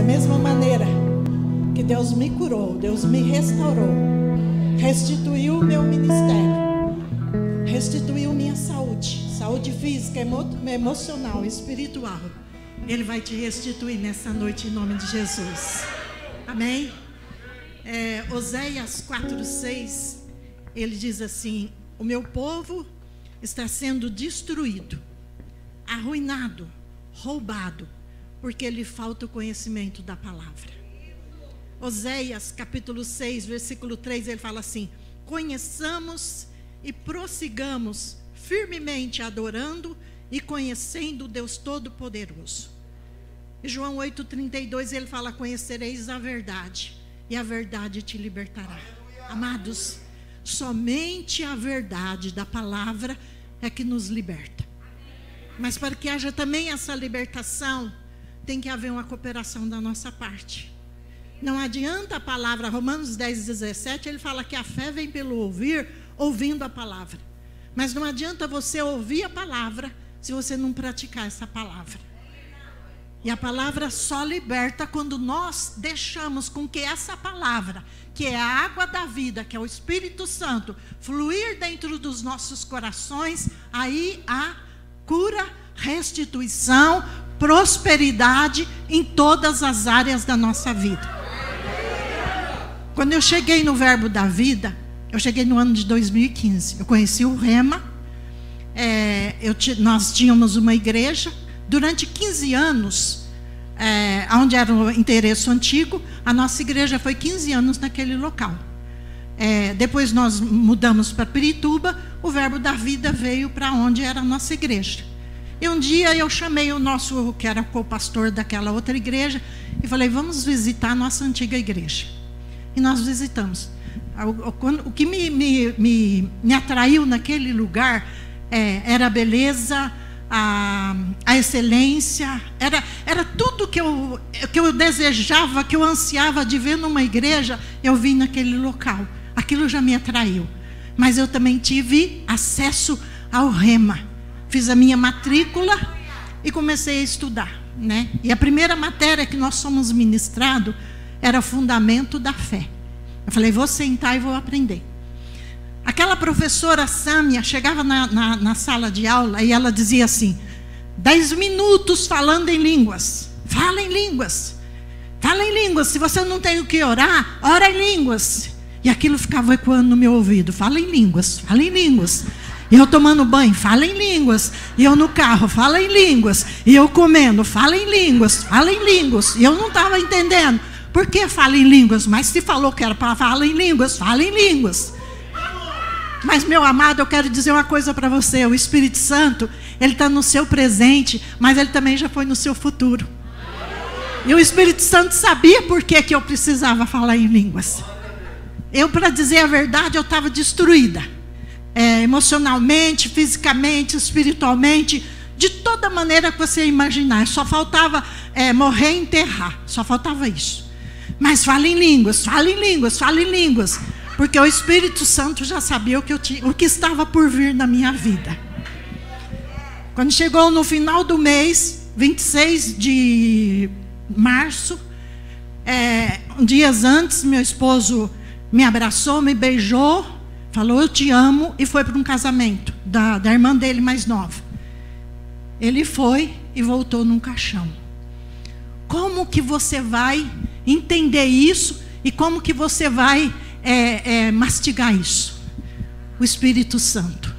mesma maneira que Deus me curou, Deus me restaurou, restituiu o meu ministério, restituiu minha saúde, saúde física, emocional, espiritual. Ele vai te restituir nessa noite em nome de Jesus. Amém? Oséias 4:6, ele diz assim: o meu povo está sendo destruído, arruinado, roubado, porque lhe falta o conhecimento da palavra. Oséias capítulo 6, versículo 3, ele fala assim: conheçamos e prossigamos firmemente adorando e conhecendo o Deus Todo-Poderoso. E João 8:32, ele fala: conhecereis a verdade, e a verdade te libertará. Amados, somente a verdade da palavra é que nos liberta. Mas para que haja também essa libertação, tem que haver uma cooperação da nossa parte. Não adianta a palavra, Romanos 10:17, ele fala que a fé vem pelo ouvir, ouvindo a palavra. Mas não adianta você ouvir a palavra se você não praticar essa palavra. E a palavra só liberta quando nós deixamos com que essa palavra, que é a água da vida, que é o Espírito Santo, fluir dentro dos nossos corações. Aí há cura, restituição, prosperidade em todas as áreas da nossa vida. Quando eu cheguei no Verbo da Vida, eu cheguei no ano de 2015. Eu conheci o Rema. Nós tínhamos uma igreja. Durante 15 anos, onde era o endereço antigo, a nossa igreja foi 15 anos naquele local. Depois nós mudamos para Pirituba. O Verbo da Vida veio para onde era a nossa igreja. E um dia eu chamei o nosso, que era co-pastor daquela outra igreja, e falei: vamos visitar a nossa antiga igreja. E nós visitamos. O que me atraiu naquele lugar era a beleza, a excelência, era tudo que eu desejava, que eu ansiava de ver numa igreja. Eu vi naquele local. Aquilo já me atraiu. Mas eu também tive acesso ao Rema. Fiz a minha matrícula e comecei a estudar, né? E a primeira matéria que nós somos ministrado era fundamento da fé. Eu falei: vou sentar e vou aprender. Aquela professora Sâmia chegava na sala de aula e ela dizia assim: 10 minutos falando em línguas. Fala em línguas. Fala em línguas. Se você não tem o que orar, ora em línguas. E aquilo ficava ecoando no meu ouvido: fala em línguas, fala em línguas. E eu tomando banho, fala em línguas. E eu no carro, fala em línguas. E eu comendo, fala em línguas, fala em línguas. E eu não estava entendendo. Por que fala em línguas? Mas se falou que era para falar em línguas, fala em línguas. Mas, meu amado, eu quero dizer uma coisa para você: o Espírito Santo, ele está no seu presente, mas ele também já foi no seu futuro. E o Espírito Santo sabia por que eu precisava falar em línguas. Eu, para dizer a verdade, eu estava destruída. Emocionalmente, fisicamente, espiritualmente, de toda maneira que você imaginar. Só faltava morrer e enterrar. Só faltava isso. Mas fala em línguas, fala em línguas, fala em línguas. Porque o Espírito Santo já sabia o que estava por vir na minha vida. Quando chegou no final do mês, 26 de março, dias antes, meu esposo me abraçou, me beijou, falou: eu te amo, e foi para um casamento da irmã dele mais nova. Ele foi e voltou num caixão. Como que você vai entender isso? E como que você vai mastigar isso? O Espírito Santo.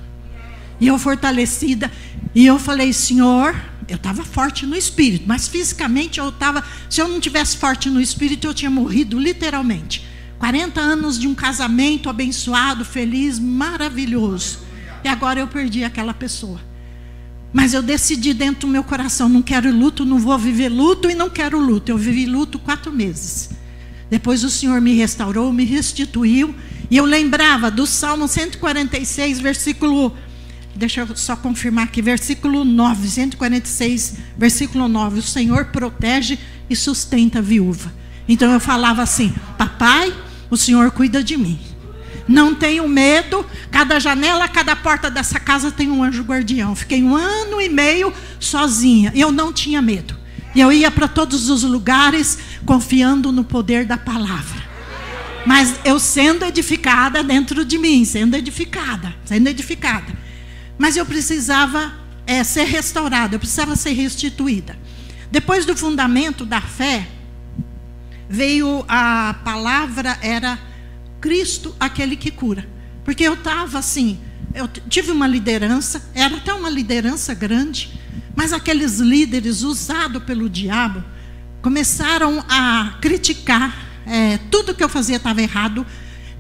E eu fortalecida, e eu falei: Senhor, eu estava forte no Espírito, mas fisicamente eu estava, se eu não tivesse forte no Espírito, eu tinha morrido literalmente. 40 anos de um casamento abençoado, feliz, maravilhoso. E agora eu perdi aquela pessoa. Mas eu decidi dentro do meu coração: não quero luto, não vou viver luto e não quero luto. Eu vivi luto 4 meses. Depois o Senhor me restaurou, me restituiu. E eu lembrava do Salmo 146, versículo... Deixa eu só confirmar aqui, versículo 9. 146, versículo 9. O Senhor protege e sustenta a viúva. Então eu falava assim: papai, o Senhor cuida de mim. Não tenho medo. Cada janela, cada porta dessa casa tem um anjo guardião. Fiquei 1 ano e meio sozinha. Eu não tinha medo. E eu ia para todos os lugares confiando no poder da palavra. Mas eu sendo edificada dentro de mim, sendo edificada. Mas eu precisava ser restaurada, eu precisava ser restituída. Depois do fundamento da fé, veio a palavra, era Cristo, aquele que cura. Porque eu estava assim, eu tive uma liderança, era até uma liderança grande, mas aqueles líderes usados pelo diabo começaram a criticar, tudo que eu fazia estava errado,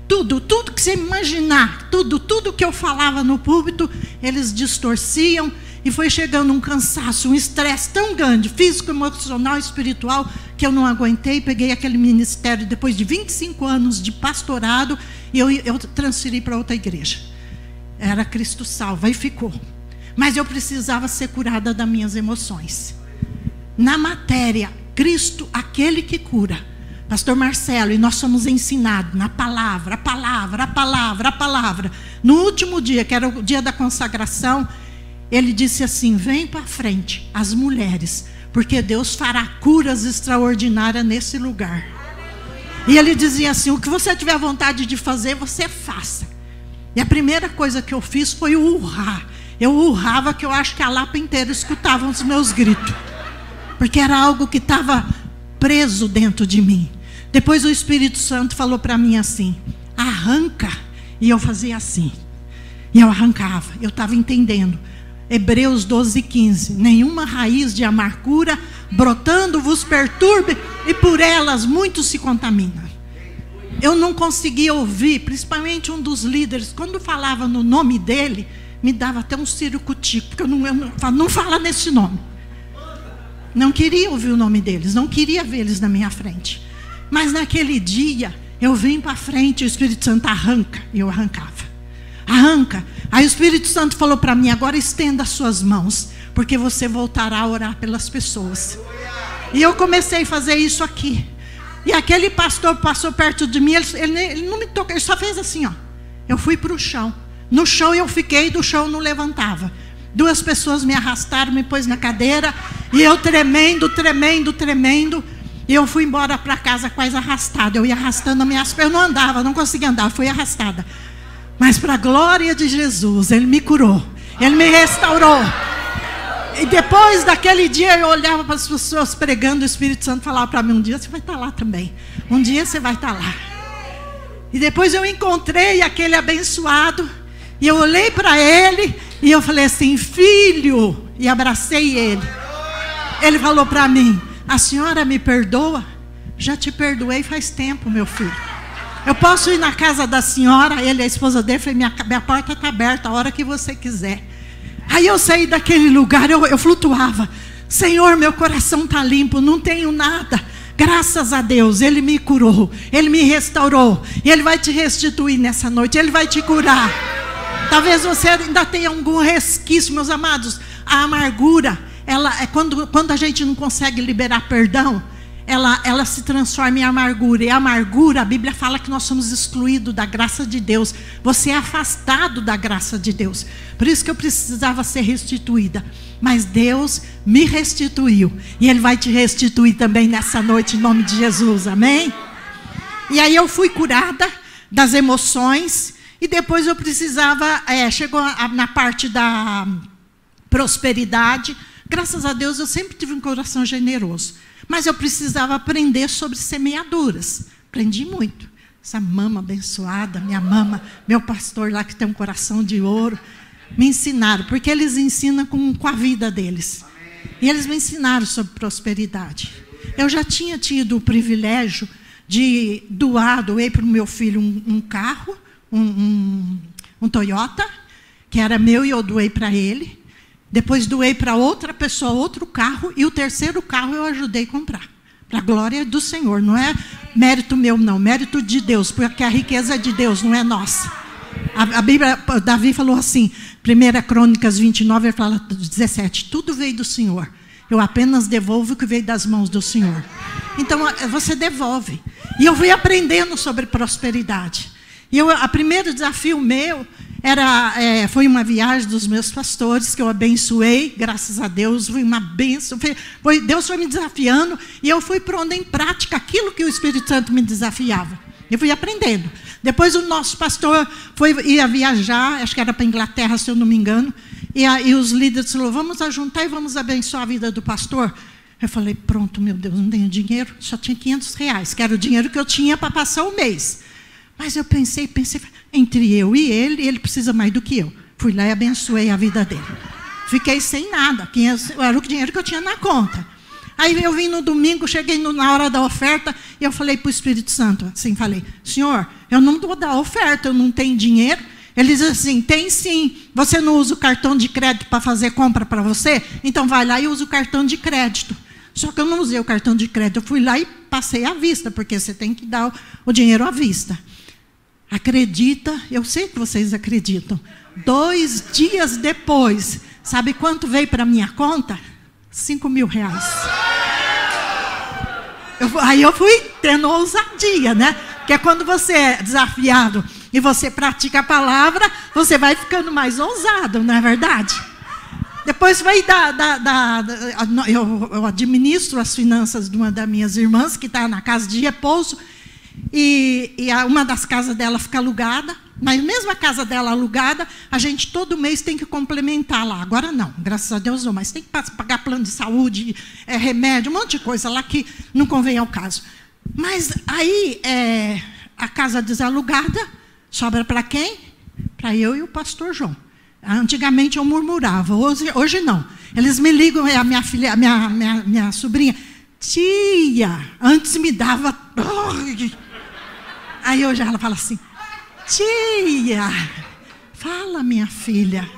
tudo que você imaginar, tudo que eu falava no púlpito, eles distorciam, e foi chegando um cansaço, um estresse tão grande, físico, emocional, espiritual, que eu não aguentei, peguei aquele ministério depois de 25 anos de pastorado, e eu transferi para outra igreja. Era Cristo Salva, e ficou. Mas eu precisava ser curada das minhas emoções. Na matéria, Cristo, aquele que cura. Pastor Marcelo, e nós somos ensinados na palavra, a palavra. No último dia, que era o dia da consagração, ele disse assim: vem para frente, as mulheres, porque Deus fará curas extraordinárias nesse lugar. E ele dizia assim: o que você tiver vontade de fazer, você faça. E a primeira coisa que eu fiz foi urrar. Eu urrava que eu acho que a Lapa inteira escutava os meus gritos. Porque era algo que estava preso dentro de mim. Depois o Espírito Santo falou para mim assim: arranca. E eu fazia assim. E eu arrancava. Eu estava entendendo. Hebreus 12:15. Nenhuma raiz de amargura brotando vos perturbe, e por elas muitos se contaminam. Eu não conseguia ouvir, principalmente um dos líderes, quando falava no nome dele, me dava até um ciricutico, porque eu não fala nesse nome. Não queria ouvir o nome deles, não queria ver eles na minha frente. Mas naquele dia, eu vim para frente, o Espírito Santo arranca, e eu arrancava. Arranca. Aí o Espírito Santo falou para mim: agora estenda as suas mãos, porque você voltará a orar pelas pessoas. E eu comecei a fazer isso aqui. E aquele pastor passou perto de mim, ele não me tocou, ele só fez assim, ó. Eu fui para o chão. No chão eu fiquei, do chão eu não levantava. 2 pessoas me arrastaram, me pôs na cadeira, e eu tremendo. E eu fui embora para casa quase arrastada. Eu ia arrastando as minhas pernas, eu não andava, não conseguia andar, fui arrastada. Mas para a glória de Jesus, Ele me curou, Ele me restaurou. E depois daquele dia eu olhava para as pessoas pregando, o Espírito Santo falava para mim: um dia você vai estar lá também, um dia você vai estar lá. E depois eu encontrei aquele abençoado, e eu olhei para ele, e eu falei assim: filho, e abracei ele. Ele falou para mim: a senhora me perdoa? Já te perdoei faz tempo, meu filho. Eu posso ir na casa da senhora? Ele, a esposa dele, falou: minha porta está aberta a hora que você quiser. Aí eu saí daquele lugar, eu flutuava. Senhor, meu coração está limpo, não tenho nada. Graças a Deus, Ele me curou, Ele me restaurou. E Ele vai te restituir nessa noite, Ele vai te curar. Talvez você ainda tenha algum resquício, meus amados. A amargura, ela é quando a gente não consegue liberar perdão, ela se transforma em amargura. E a amargura, a Bíblia fala que nós somos excluídos da graça de Deus. Você é afastado da graça de Deus. Por isso que eu precisava ser restituída. Mas Deus me restituiu. E Ele vai te restituir também nessa noite, em nome de Jesus. Amém? E aí eu fui curada das emoções. E depois eu precisava, chegou na parte da prosperidade. Graças a Deus eu sempre tive um coração generoso. Mas eu precisava aprender sobre semeaduras. Aprendi muito. Essa mama abençoada, minha mama, meu pastor lá que tem um coração de ouro, me ensinaram, porque eles ensinam com a vida deles. E eles me ensinaram sobre prosperidade. Eu já tinha tido o privilégio de doei para o meu filho um carro, um Toyota, que era meu, e eu doei para ele. Depois doei para outra pessoa outro carro, e o terceiro carro eu ajudei a comprar. Para a glória do Senhor. Não é mérito meu, não. Mérito de Deus, porque a riqueza é de Deus, não é nossa. A Bíblia, Davi falou assim, 1 Crônicas 29, ele fala 17, tudo veio do Senhor. Eu apenas devolvo o que veio das mãos do Senhor. Então, você devolve. E eu fui aprendendo sobre prosperidade. E o primeiro desafio meu Foi uma viagem dos meus pastores que eu abençoei, graças a Deus, foi uma bênção. Deus foi me desafiando e eu fui pondo em prática aquilo que o Espírito Santo me desafiava. Eu fui aprendendo. Depois o nosso pastor ia viajar, acho que era para a Inglaterra, se eu não me engano, e os líderes falaram, vamos ajuntar e vamos abençoar a vida do pastor. Eu falei, pronto, meu Deus, não tenho dinheiro, só tinha R$500, que era o dinheiro que eu tinha para passar o mês. Mas eu pensei, entre eu e ele precisa mais do que eu. Fui lá e abençoei a vida dele. Fiquei sem nada, era o dinheiro que eu tinha na conta. Aí eu vim no domingo, cheguei na hora da oferta, e eu falei para o Espírito Santo, assim, falei, Senhor, eu não vou dar oferta, eu não tenho dinheiro. Ele diz assim, tem sim, você não usa o cartão de crédito para fazer compra para você? Então vai lá e usa o cartão de crédito. Só que eu não usei o cartão de crédito, eu fui lá e passei à vista, porque você tem que dar o dinheiro à vista. Acredita, eu sei que vocês acreditam. 2 dias depois, sabe quanto veio para a minha conta? R$5.000. Aí eu fui tendo ousadia, né? Porque é quando você é desafiado e você pratica a palavra, você vai ficando mais ousado, não é verdade? Depois vai eu administro as finanças de uma das minhas irmãs, que está na casa de repouso, e uma das casas dela fica alugada, mas mesmo a casa dela alugada, a gente todo mês tem que complementar lá. Agora não, graças a Deus não, mas tem que pagar plano de saúde, remédio, um monte de coisa lá que não convém ao caso. Mas aí, a casa desalugada, sobra para quem? Para eu e o pastor João. Antigamente eu murmurava, hoje não. Eles me ligam, a minha filha, minha sobrinha, tia, antes me dava. Aí hoje ela fala assim, tia, fala minha filha,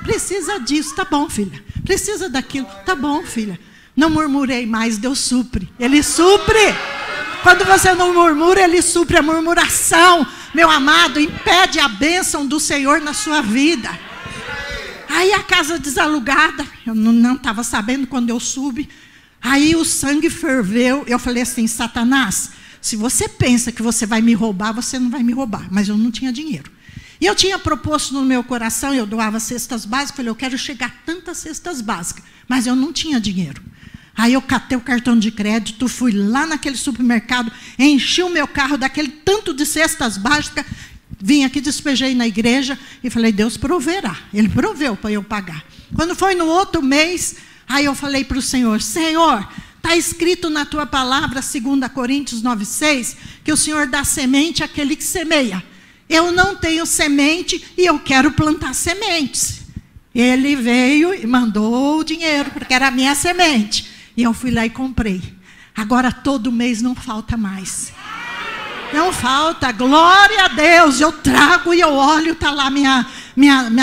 precisa disso, tá bom filha, precisa daquilo, tá bom filha. Não murmurei mais, Deus supre, Ele supre. Quando você não murmura, Ele supre. A murmuração, meu amado, impede a bênção do Senhor na sua vida. Aí a casa desalugada, eu não estava sabendo quando eu subi. Aí o sangue ferveu. Eu falei assim, Satanás, se você pensa que você vai me roubar, você não vai me roubar. Mas eu não tinha dinheiro. E eu tinha proposto no meu coração, eu doava cestas básicas, falei, eu quero chegar a tantas cestas básicas. Mas eu não tinha dinheiro. Aí eu catei o cartão de crédito, fui lá naquele supermercado, enchi o meu carro daquele tanto de cestas básicas, vim aqui, despejei na igreja e falei, Deus proverá. Ele proveu para eu pagar. Quando foi no outro mês, aí eu falei para o Senhor, Senhor, está escrito na tua palavra, 2 Coríntios 9,6, que o Senhor dá semente àquele que semeia. Eu não tenho semente e eu quero plantar sementes. Ele veio e mandou o dinheiro, porque era a minha semente. E eu fui lá e comprei. Agora todo mês não falta mais. Não falta, glória a Deus. Eu trago e eu olho, está lá minha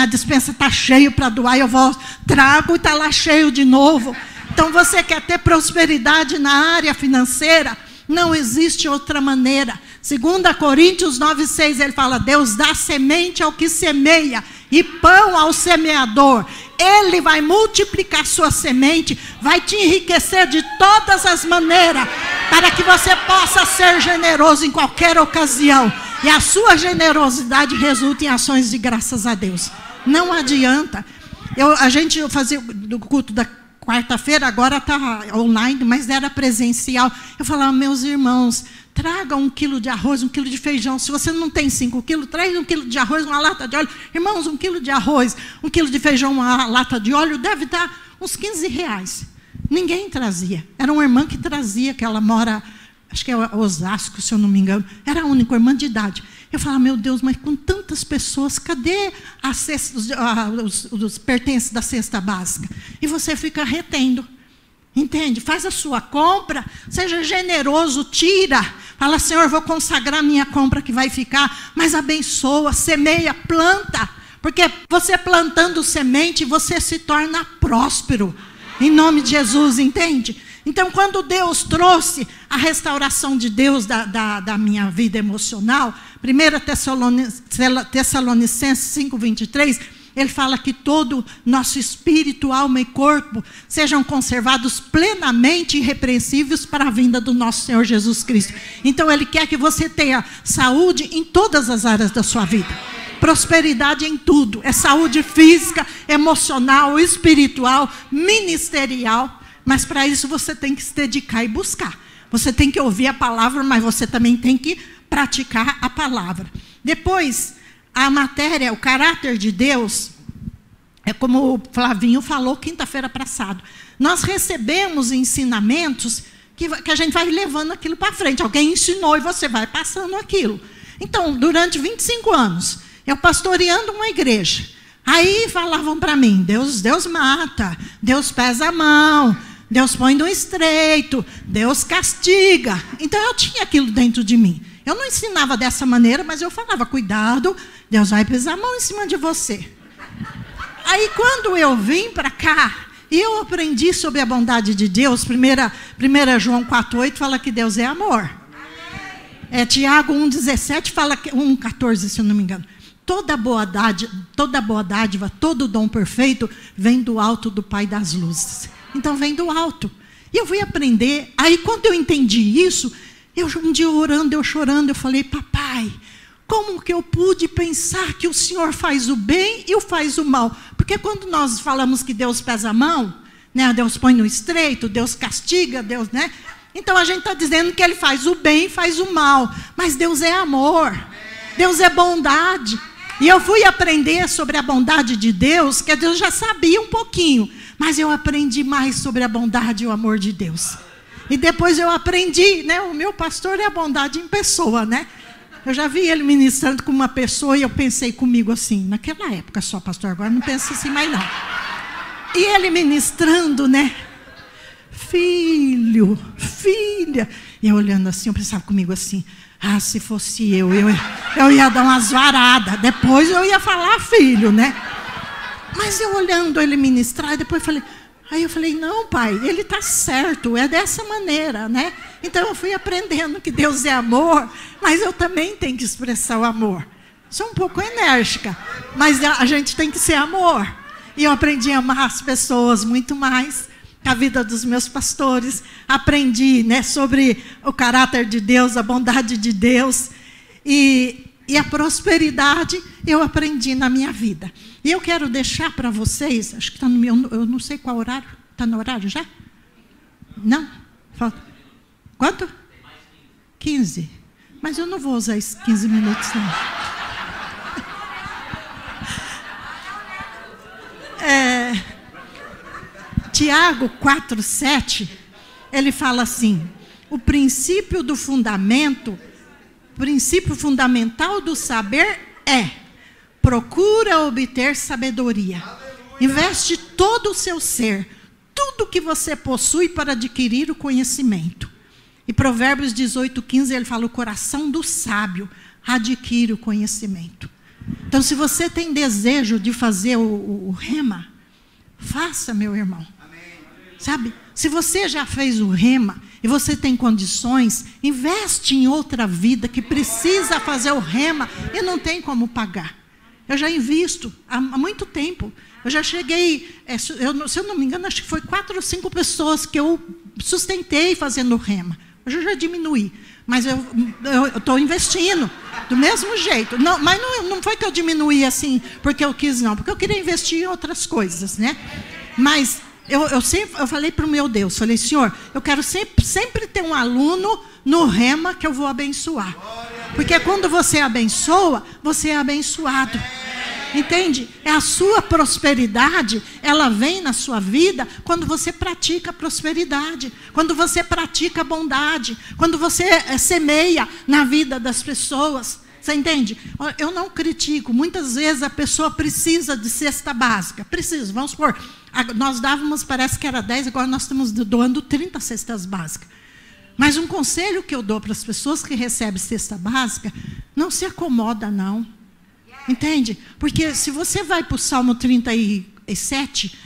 dispensa está cheia para doar. Eu vou, trago e está lá cheio de novo. Então você quer ter prosperidade na área financeira? Não existe outra maneira. 2 Coríntios 9,6, ele fala, Deus dá semente ao que semeia e pão ao semeador. Ele vai multiplicar sua semente, vai te enriquecer de todas as maneiras, para que você possa ser generoso em qualquer ocasião. E a sua generosidade resulta em ações de graças a Deus. Não adianta. A gente fazia do culto da quarta-feira, agora está online, mas era presencial. Eu falava, meus irmãos, traga 1 quilo de arroz, 1 quilo de feijão. Se você não tem 5 quilos, traz 1 quilo de arroz, uma lata de óleo. Irmãos, 1 quilo de arroz, 1 quilo de feijão, uma lata de óleo, deve dar uns R$15. Ninguém trazia. Era uma irmã que trazia, que ela mora, acho que é Osasco, se eu não me engano. Era a única irmã de idade. Eu falava, meu Deus, mas com tantas pessoas, cadê os pertences da cesta básica? E você fica retendo. Entende? Faz a sua compra, seja generoso, tira. Fala, Senhor, vou consagrar minha compra que vai ficar, mas abençoa, semeia, planta. Porque você plantando semente, você se torna próspero. Em nome de Jesus, entende? Então, quando Deus trouxe a restauração de Deus da minha vida emocional, 1 Tessalonicenses 5:23, ele fala que todo nosso espírito, alma e corpo sejam conservados plenamente irrepreensíveis para a vinda do nosso Senhor Jesus Cristo. Então, Ele quer que você tenha saúde em todas as áreas da sua vida. prosperidade em tudo. É saúde física, emocional, espiritual, ministerial. Mas para isso você tem que se dedicar e buscar. Você tem que ouvir a palavra, mas você também tem que praticar a palavra. Depois, a matéria, o caráter de Deus, é como o Flavinho falou quinta-feira passada. Nós recebemos ensinamentos que a gente vai levando aquilo para frente. Alguém ensinou e você vai passando aquilo. Então, durante 25 anos, eu pastoreando uma igreja. Aí falavam para mim, Deus mata, Deus pesa a mão, Deus põe no estreito, Deus castiga. Então, eu tinha aquilo dentro de mim. Eu não ensinava dessa maneira, mas eu falava, cuidado, Deus vai pesar a mão em cima de você. Aí, quando eu vim para cá, e eu aprendi sobre a bondade de Deus, 1 João 4,8 fala que Deus é amor. Tiago 1,17 fala, 1,14 se eu não me engano. Toda boa dádiva, todo dom perfeito vem do alto do Pai das luzes. Então vem do alto. E eu fui aprender. Aí quando eu entendi isso, um dia orando, eu chorando, eu falei, papai, como que eu pude pensar que o Senhor faz o bem e faz o mal? Porque quando nós falamos que Deus pesa a mão, né, Deus põe no estreito, Deus castiga, Deus, né? Então a gente está dizendo que Ele faz o bem e faz o mal. Mas Deus é amor, Deus é bondade. E eu fui aprender sobre a bondade de Deus, que Deus já sabia um pouquinho, mas eu aprendi mais sobre a bondade e o amor de Deus. E depois eu aprendi, né? O meu pastor é a bondade em pessoa, né? Eu já vi ele ministrando com uma pessoa e eu pensei comigo assim, naquela época só, pastor, agora não penso assim mais não. E ele ministrando, né? Filho, filha. E eu olhando assim, eu pensava comigo assim, se fosse eu ia dar umas varadas. Depois eu ia falar filho, né? Mas eu olhando ele ministrar, e depois aí eu falei, não, pai, ele está certo, é dessa maneira, né? Então eu fui aprendendo que Deus é amor, mas eu também tenho que expressar o amor. Sou um pouco enérgica, mas a gente tem que ser amor. E eu aprendi a amar as pessoas muito mais. A vida dos meus pastores, aprendi, né, sobre o caráter de Deus, a bondade de Deus. E a prosperidade eu aprendi na minha vida. E eu quero deixar para vocês, acho que está no meu, eu não sei qual horário. Está no horário já? Não? Falta. Quanto? 15. Mas eu não vou usar esses 15 minutos, não. Tiago 4,7, ele fala assim, o princípio fundamental do saber é, procura obter sabedoria. Investe todo o seu ser, tudo que você possui para adquirir o conhecimento. E Provérbios 18,15, ele fala, o coração do sábio adquire o conhecimento. Então, se você tem desejo de fazer o rema, faça, meu irmão. Sabe, se você já fez o rema e você tem condições, investe em outra vida que precisa fazer o rema e não tem como pagar. Eu já invisto há muito tempo. Eu já cheguei, se eu não me engano, acho que foi 4 ou 5 pessoas que eu sustentei fazendo o rema. Hoje eu já diminuí, mas eu estou investindo do mesmo jeito. Não, mas não foi que eu diminuí assim porque eu quis, não, porque eu queria investir em outras coisas, né? Mas eu falei para o meu Deus, falei, Senhor, eu quero sempre ter um aluno no rema que eu vou abençoar. Porque quando você abençoa, você é abençoado. Entende? É a sua prosperidade, ela vem na sua vida quando você pratica a prosperidade, quando você pratica a bondade, quando você semeia na vida das pessoas. Você entende? Eu não critico. Muitas vezes a pessoa precisa de cesta básica. Precisa, vamos supor. Nós dávamos, parece que era 10, agora nós estamos doando 30 cestas básicas. Mas um conselho que eu dou para as pessoas que recebem cesta básica, não se acomoda, não. Entende? Porque se você vai para o Salmo 37,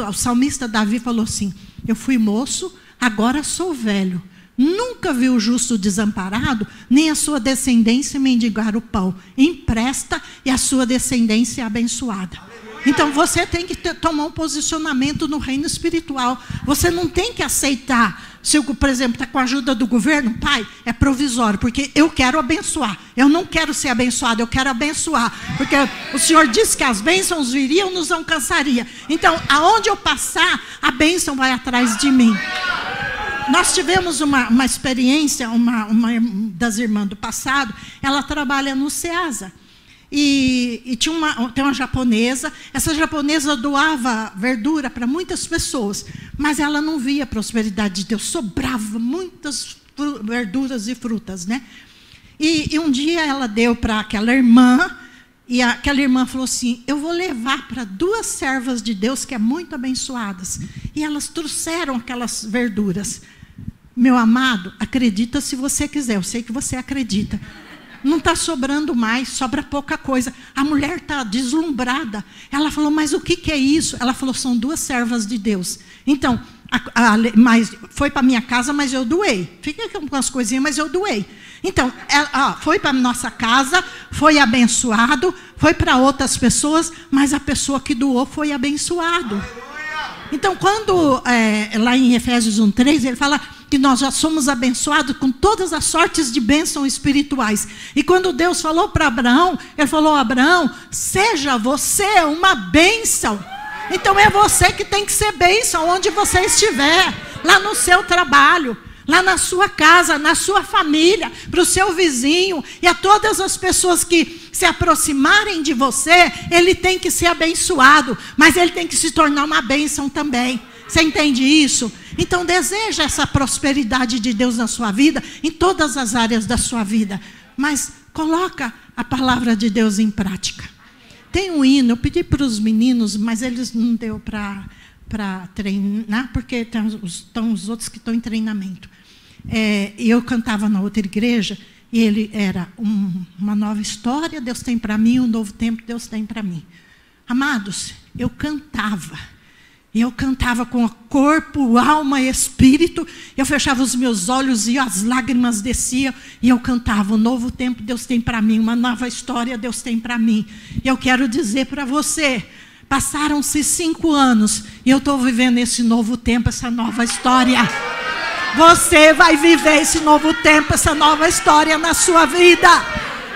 o salmista Davi falou assim, eu fui moço, agora sou velho. Nunca vi o justo desamparado, nem a sua descendência mendigar o pão. Empresta e a sua descendência é abençoada. Então você tem que tomar um posicionamento no reino espiritual. Você não tem que aceitar Se, por exemplo, está com a ajuda do governo, pai, é provisório, porque eu quero abençoar. Eu não quero ser abençoado, eu quero abençoar. Porque o Senhor disse que as bênçãos viriam, nos alcançaria. Então, aonde eu passar, a bênção vai atrás de mim. Nós tivemos uma experiência, uma das irmãs do passado, ela trabalha no SEASA. E tem uma japonesa, essa japonesa doava verdura para muitas pessoas, mas ela não via a prosperidade de Deus, sobrava muitas verduras e frutas, né? E um dia ela deu para aquela irmã, e aquela irmã falou assim, eu vou levar para 2 servas de Deus que é muito abençoadas. E elas trouxeram aquelas verduras. Meu amado, acredita se você quiser, eu sei que você acredita. Não está sobrando mais, sobra pouca coisa. A mulher está deslumbrada. Ela falou, mas o que é isso? Ela falou, são 2 servas de Deus. Então, mas foi para minha casa, mas eu doei. Fica com as coisinhas, mas eu doei. Então, foi para a nossa casa, foi abençoado, foi para outras pessoas, mas a pessoa que doou foi abençoado. Então, quando, lá em Efésios 1:3, ele fala que nós já somos abençoados com todas as sortes de bênçãos espirituais. E quando Deus falou para Abraão, ele falou, Abraão, seja você uma bênção. Então é você que tem que ser bênção onde você estiver, lá no seu trabalho, lá na sua casa, na sua família, para o seu vizinho e a todas as pessoas que se aproximarem de você, ele tem que ser abençoado, mas ele tem que se tornar uma bênção também. Você entende isso? Então deseja essa prosperidade de Deus na sua vida, em todas as áreas da sua vida, mas coloca a palavra de Deus em prática. Tem um hino, eu pedi para os meninos, mas eles não deu para treinar, porque estão os outros que estão em treinamento. E eu cantava na outra igreja, e ele era uma nova história, Deus tem para mim, um novo tempo, Deus tem para mim. Amados, eu cantava. E eu cantava com corpo, alma e espírito. Eu fechava os meus olhos e as lágrimas desciam. E eu cantava, um novo tempo Deus tem para mim. Uma nova história Deus tem para mim. E eu quero dizer para você, passaram-se 5 anos. E eu estou vivendo esse novo tempo, essa nova história. Você vai viver esse novo tempo, essa nova história na sua vida.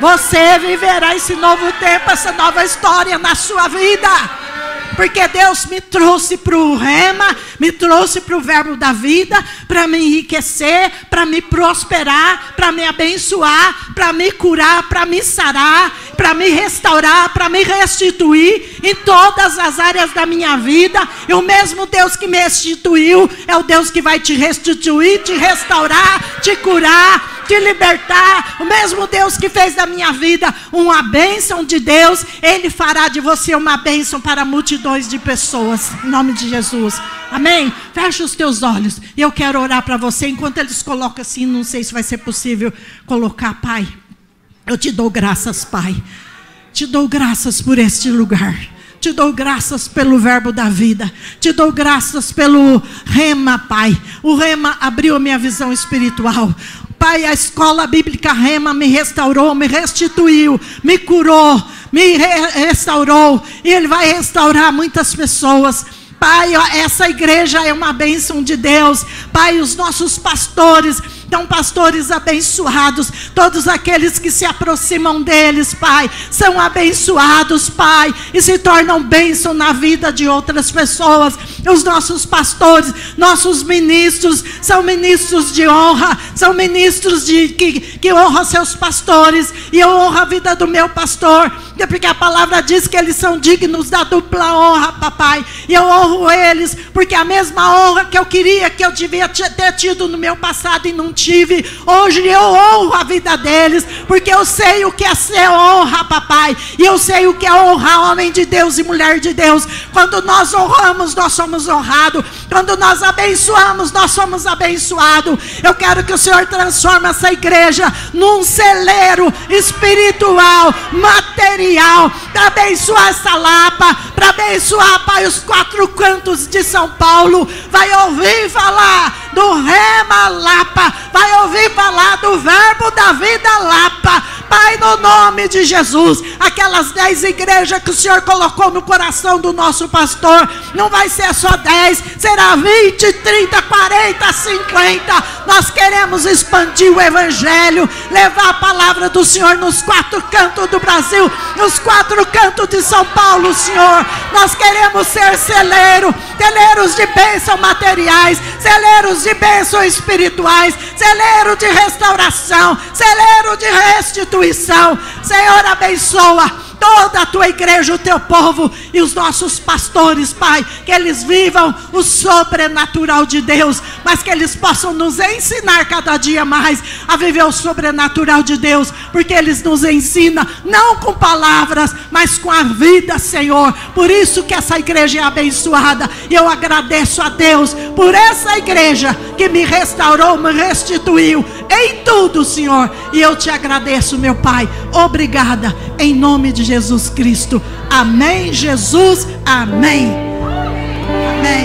Você viverá esse novo tempo, essa nova história na sua vida. Porque Deus me trouxe para o rema, me trouxe para o verbo da vida, para me enriquecer, para me prosperar, para me abençoar, para me curar, para me sarar, para me restaurar, para me restituir em todas as áreas da minha vida. E o mesmo Deus que me restituiu é o Deus que vai te restituir, te restaurar, te curar, te libertar. O mesmo Deus que fez da minha vida uma bênção de Deus, Ele fará de você uma bênção para multidões de pessoas, em nome de Jesus, amém? Fecha os teus olhos, e eu quero orar para você, enquanto eles colocam assim, não sei se vai ser possível colocar, Pai, eu te dou graças, Pai, te dou graças por este lugar, te dou graças pelo verbo da vida, te dou graças pelo rema, Pai. O rema abriu a minha visão espiritual, Pai. A escola bíblica rema me restaurou, me restituiu, me curou, me restaurou, e Ele vai restaurar muitas pessoas. Pai, essa igreja é uma bênção de Deus. Pai, os nossos pastores são pastores abençoados. Todos aqueles que se aproximam deles, Pai, são abençoados, Pai, e se tornam bênção na vida de outras pessoas. Os nossos pastores, nossos ministros, são ministros de honra, são ministros que honram seus pastores, e eu honro a vida do meu pastor, porque a palavra diz que eles são dignos da dupla honra, papai, e eu honro eles, porque a mesma honra que eu queria, que eu devia ter tido no meu passado e não tive, hoje eu honro a vida deles, porque eu sei o que é ser honra, papai, e eu sei o que é honrar homem de Deus e mulher de Deus. Quando nós honramos, nós somos honrados. Quando nós abençoamos, nós somos abençoados. Eu quero que o Senhor transforme essa igreja num celeiro espiritual, material, para abençoar essa Lapa, para abençoar, Pai, os 4 cantos de São Paulo. Vai ouvir falar do Rema Lapa, vai ouvir falar do verbo da vida Lapa, Pai, no nome de Jesus, aquelas 10 igrejas que o Senhor colocou no coração do nosso pastor, não vai ser só 10, será 20, 30, 40, 50. Nós queremos expandir o evangelho, levar a palavra do Senhor nos 4 cantos do Brasil, nos 4 cantos de São Paulo, Senhor. Nós queremos ser celeiros de bênção materiais, celeiros de bênção espirituais, celeiro de restauração, celeiro de restituição. Senhor, abençoa toda a tua igreja, o teu povo e os nossos pastores, Pai, que eles vivam o sobrenatural de Deus, mas que eles possam nos ensinar cada dia mais a viver o sobrenatural de Deus, porque eles nos ensinam não com palavras, mas com a vida, Senhor. Por isso que essa igreja é abençoada, e eu agradeço a Deus por essa igreja que me restaurou, me restituiu em tudo, Senhor, e eu te agradeço, meu Pai. Obrigada, em nome de Jesus Cristo. Amém, Jesus, amém. Amém.